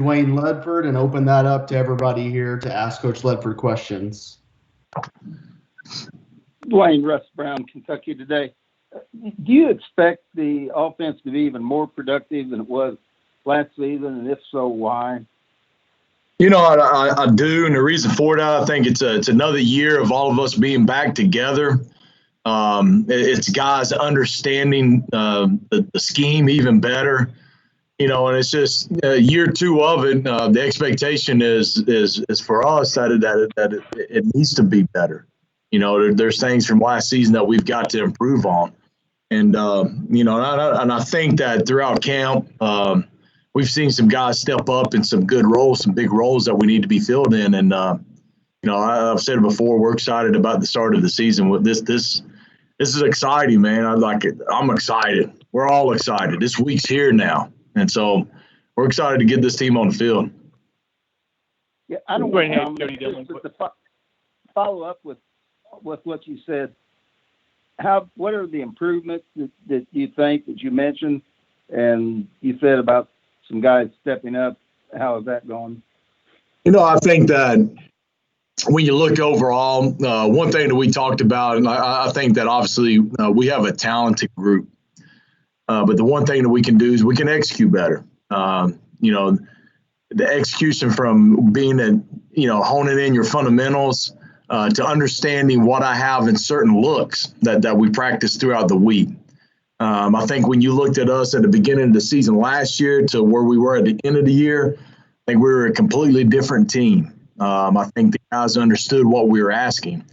Dwayne Ledford, and open that up to everybody here to ask Coach Ledford questions. Dwayne, Russ Brown, Kentucky today. Do you expect the offense to be even more productive than it was last season, and if so, why? I do, and the reason for that, I think it's another year of all of us being back together. It's guys understanding the scheme even better, and it's just year two of it. The expectation is for us that it needs to be better. There's things from last season that we've got to improve on, and and I think that throughout camp. We've seen some guys step up in some good roles, some big roles that we need to be filled in. And, I've said it before, we're excited about the start of the season. With this is exciting, man. I'm excited. We're all excited. This week's here now. And so we're excited to get this team on the field. Yeah, I don't want to follow up with what you said. What are the improvements that you think that you mentioned and you said about some guys stepping up? How is that going? I think that when you look overall, one thing that we talked about, and I think that obviously we have a talented group, but the one thing that we can do is we can execute better. The execution from being honing in your fundamentals to understanding what I have in certain looks that we practice throughout the week. I think when you looked at us at the beginning of the season last year to where we were at the end of the year, I think we were a completely different team. I think the guys understood what we were asking.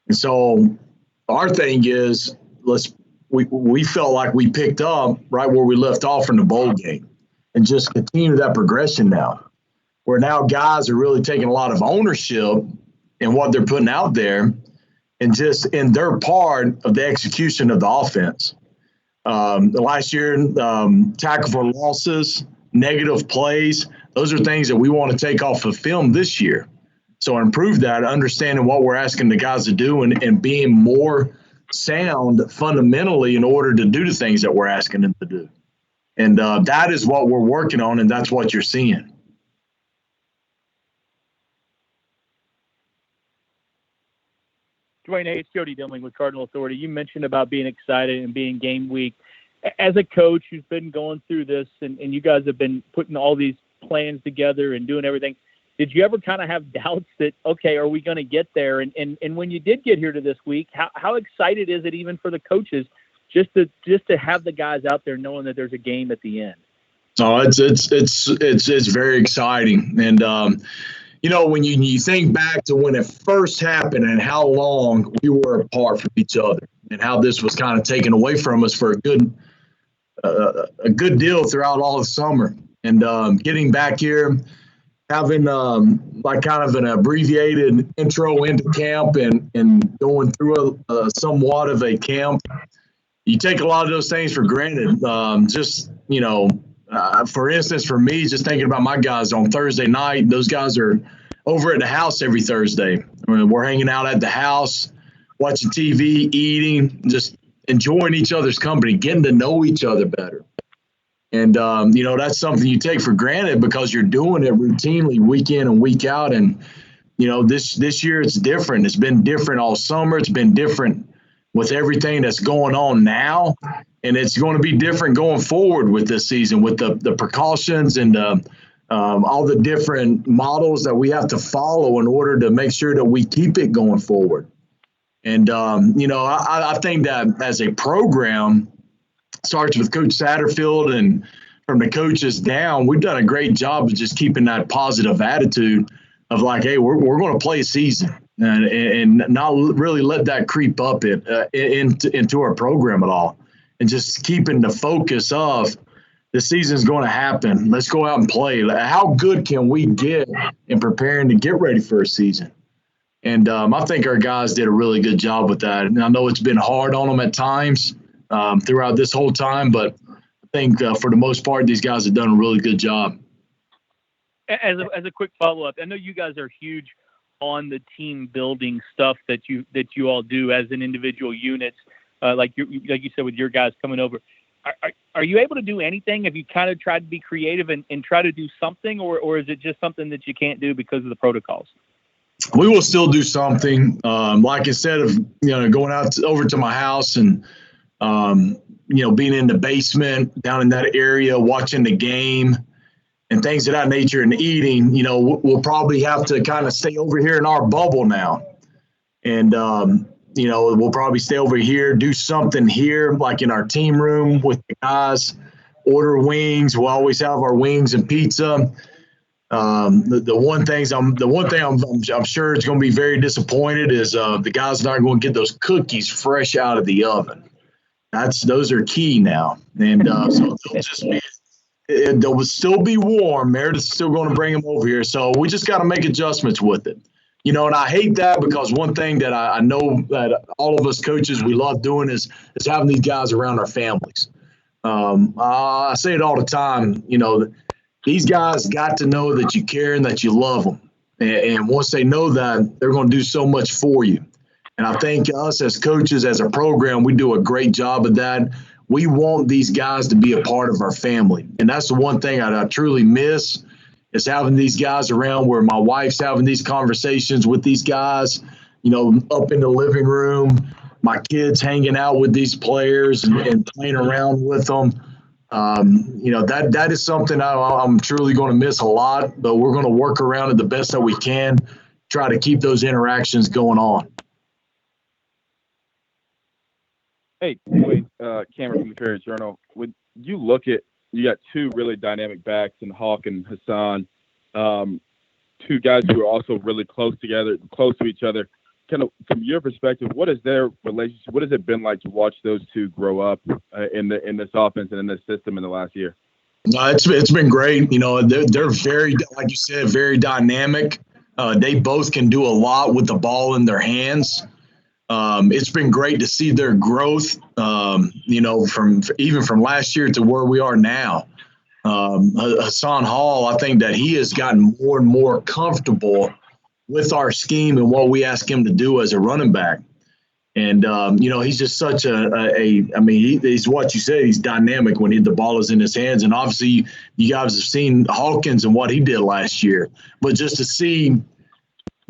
And so our thing is we felt like we picked up right where we left off from the bowl game and just continue that progression now, where now guys are really taking a lot of ownership in what they're putting out there and just in their part of the execution of the offense. Last year, tackle for losses, negative plays, those are things that we want to take off of film this year. So improve that, understanding what we're asking the guys to do and being more sound fundamentally in order to do the things that we're asking them to do. And that is what we're working on, and that's what you're seeing. Dwayne, hey, it's Jody Dimling with Cardinal Authority. You mentioned about being excited and being game week. As a coach who's been going through this and you guys have been putting all these plans together and doing everything, did you ever kind of have doubts that, okay, are we going to get there? And when you did get here to this week, how excited is it even for the coaches just to have the guys out there knowing that there's a game at the end? No, it's very exciting. And, when you think back to when it first happened and how long we were apart from each other and how this was kind of taken away from us for a good deal throughout all the summer. And getting back here, having like kind of an abbreviated intro into camp and going through a somewhat of a camp, you take a lot of those things for granted. For instance, for me, just thinking about my guys on Thursday night, those guys are over at the house every Thursday. We're hanging out at the house, watching TV, eating, just enjoying each other's company, getting to know each other better. And, that's something you take for granted because you're doing it routinely week in and week out. And, this year it's different. It's been different all summer. It's been different with everything that's going on now. And it's going to be different going forward with this season with the precautions and all the different models that we have to follow in order to make sure that we keep it going forward. And, I think that as a program, starts with Coach Satterfield and from the coaches down, we've done a great job of just keeping that positive attitude of like, hey, we're going to play a season and not really let that creep up into our program at all. And just keeping the focus of the season's going to happen. Let's go out and play. How good can we get in preparing to get ready for a season? And I think our guys did a really good job with that. And I know it's been hard on them at times throughout this whole time, but I think for the most part, these guys have done a really good job. As a quick follow-up, I know you guys are huge on the team building stuff that you all do as an individual units, like you said with your guys coming over. Are you able to do anything? Have you kind of tried to be creative and try to do something, or is it just something that you can't do because of the protocols? We will still do something. Like instead of going out over to my house and being in the basement down in that area watching the game and things of that nature and eating, we'll probably have to kind of stay over here in our bubble now. And we'll probably stay over here, do something here, like in our team room with the guys, order wings. We'll always have our wings and pizza. The one thing I'm sure is going to be very disappointed is the guys not going to get those cookies fresh out of the oven. Those are key now, and so they'll still be warm. Meredith's still going to bring them over here, so we just got to make adjustments with it. And I hate that because one thing that I know that all of us coaches, we love doing is having these guys around our families. I say it all the time, these guys got to know that you care and that you love them. And once they know that, they're going to do so much for you. And I think us as coaches, as a program, we do a great job of that. We want these guys to be a part of our family. And that's the one thing I truly miss is having these guys around where my wife's having these conversations with these guys, up in the living room, my kids hanging out with these players and playing around with them. That is something I'm truly going to miss a lot, but we're going to work around it the best that we can, try to keep those interactions going on. Hey, Dwayne, Cameron from the Courier Journal. When you look at, you got two really dynamic backs in Hawk and Hassan, two guys who are also really close to each other. Kind of from your perspective, what is their relationship? What has it been like to watch those two grow up in this offense and in this system in the last year? No, it's been great. They're very, like you said, very dynamic. They both can do a lot with the ball in their hands. It's been great to see their growth, from last year to where we are now. Hassan Hall, I think that he has gotten more and more comfortable with our scheme and what we ask him to do as a running back. And, he's just such he's what you said, he's dynamic when the ball is in his hands. And obviously you guys have seen Hawkins and what he did last year. But just to see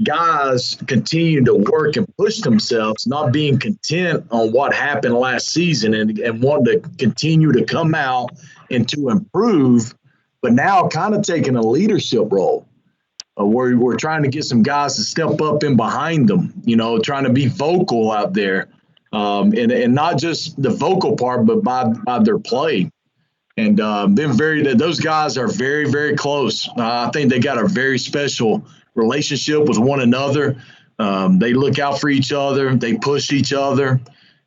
guys continue to work and push themselves, not being content on what happened last season and wanting to continue to come out and to improve, but now kind of taking a leadership role. Where we're trying to get some guys to step up in behind them, trying to be vocal out there, and not just the vocal part, but by their play. And those guys are very, very close. I think they got a very special relationship with one another. They look out for each other. They push each other,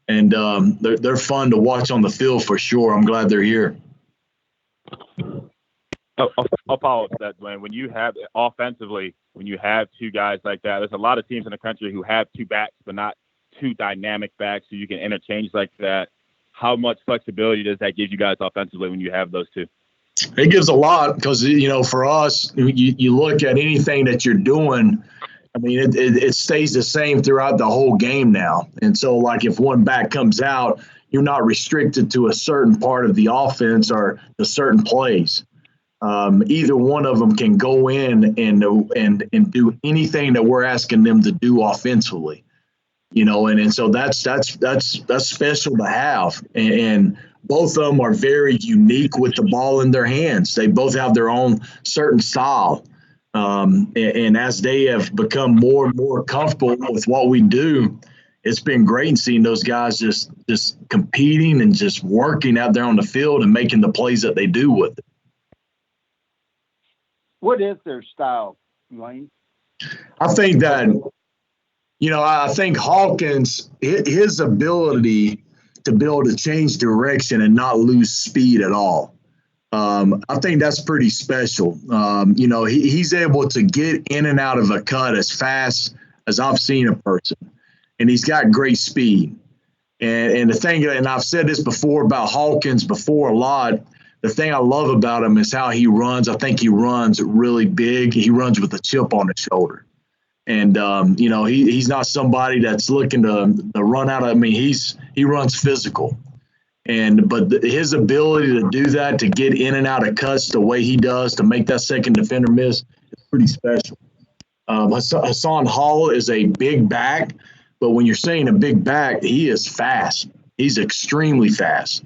and they're fun to watch on the field for sure. I'm glad they're here. I'll follow up to that, Dwayne. When you have offensively, when you have two guys like that, there's a lot of teams in the country who have two backs, but not two dynamic backs, so you can interchange like that. How much flexibility does that give you guys offensively when you have those two? It gives a lot because, for us, you look at anything that you're doing, it stays the same throughout the whole game now. And so, like, if one back comes out, you're not restricted to a certain part of the offense or the certain plays. Either one of them can go in and do anything that we're asking them to do offensively, and so that's special to have. And both of them are very unique with the ball in their hands. They both have their own certain style. And as they have become more and more comfortable with what we do, it's been great seeing those guys just competing and just working out there on the field and making the plays that they do with it. What is their style, Dwayne? I think that, I think Hawkins, his ability to be able to change direction and not lose speed at all. I think that's pretty special. He's able to get in and out of a cut as fast as I've seen a person, and he's got great speed. And the thing, and I've said this before about Hawkins before a lot, the thing I love about him is how he runs. I think he runs really big. He runs with a chip on his shoulder. And, he's not somebody that's looking to run out of – he runs physical. But his ability to do that, to get in and out of cuts the way he does, to make that second defender miss, is pretty special. Hassan Hall is a big back, but when you're saying a big back, he is fast. He's extremely fast.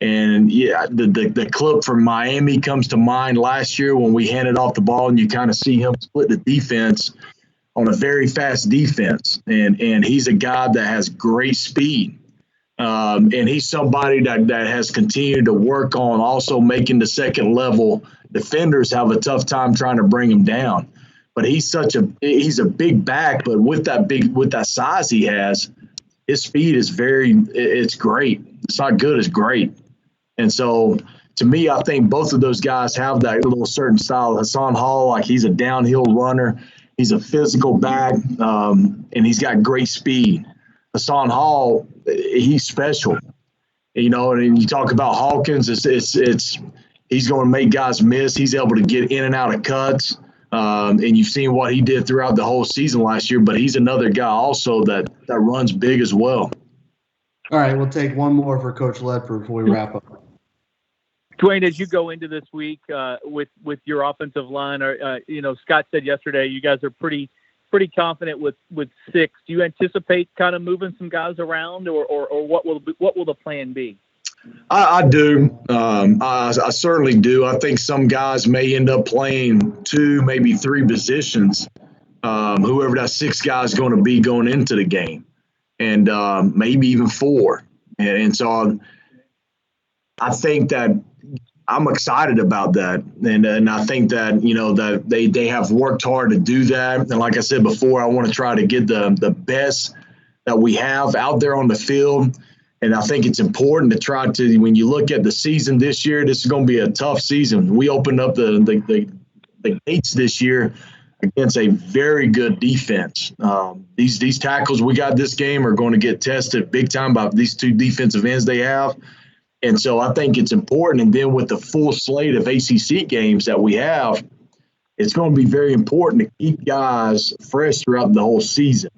And, yeah, the clip from Miami comes to mind last year when we handed off the ball and you kind of see him split the defense on a very fast defense. And he's a guy that has great speed. And he's somebody that has continued to work on also making the second level defenders have a tough time trying to bring him down. But he's a big back, but with that size he has, his speed is it's great. It's not good, it's great. And so to me, I think both of those guys have that little certain style. Hassan Hall, like, he's a downhill runner. He's a physical back, and he's got great speed. Hassan Hall, he's special, and you talk about Hawkins, he's going to make guys miss. He's able to get in and out of cuts. And you've seen what he did throughout the whole season last year, but he's another guy also that runs big as well. All right, we'll take one more for Coach Ledford before we wrap up. Dwayne, as you go into this week with your offensive line, Scott said yesterday you guys are pretty confident with 6. Do you anticipate kind of moving some guys around, or what will the plan be? I do. I certainly do. I think some guys may end up playing 2, maybe 3 positions, whoever that 6th guy is going to be going into the game, and maybe even 4. And so I think that I'm excited about that. And I think that, that they have worked hard to do that. And like I said before, I want to try to get the best that we have out there on the field. And I think it's important to try to, when you look at the season this year, this is going to be a tough season. We opened up the gates this year against a very good defense. These tackles we got this game are going to get tested big time by these 2 defensive ends they have. And so I think it's important. And then with the full slate of ACC games that we have, it's going to be very important to keep guys fresh throughout the whole season.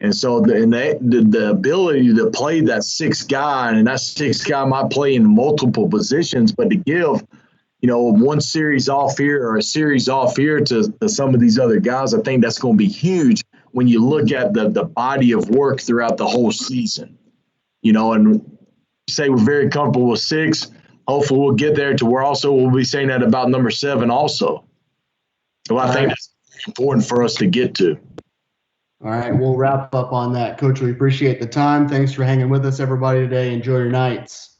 And so the ability to play that 6th guy, and that 6th guy might play in multiple positions, but to give, one series off here or a series off here to some of these other guys, I think that's going to be huge when you look at the body of work throughout the whole season. And say we're very comfortable with 6. Hopefully we'll get there to where also we'll be saying that about number 7 also. So I think that's important for us to get to. All right, we'll wrap up on that. Coach, we appreciate the time. Thanks for hanging with us, everybody, today. Enjoy your nights.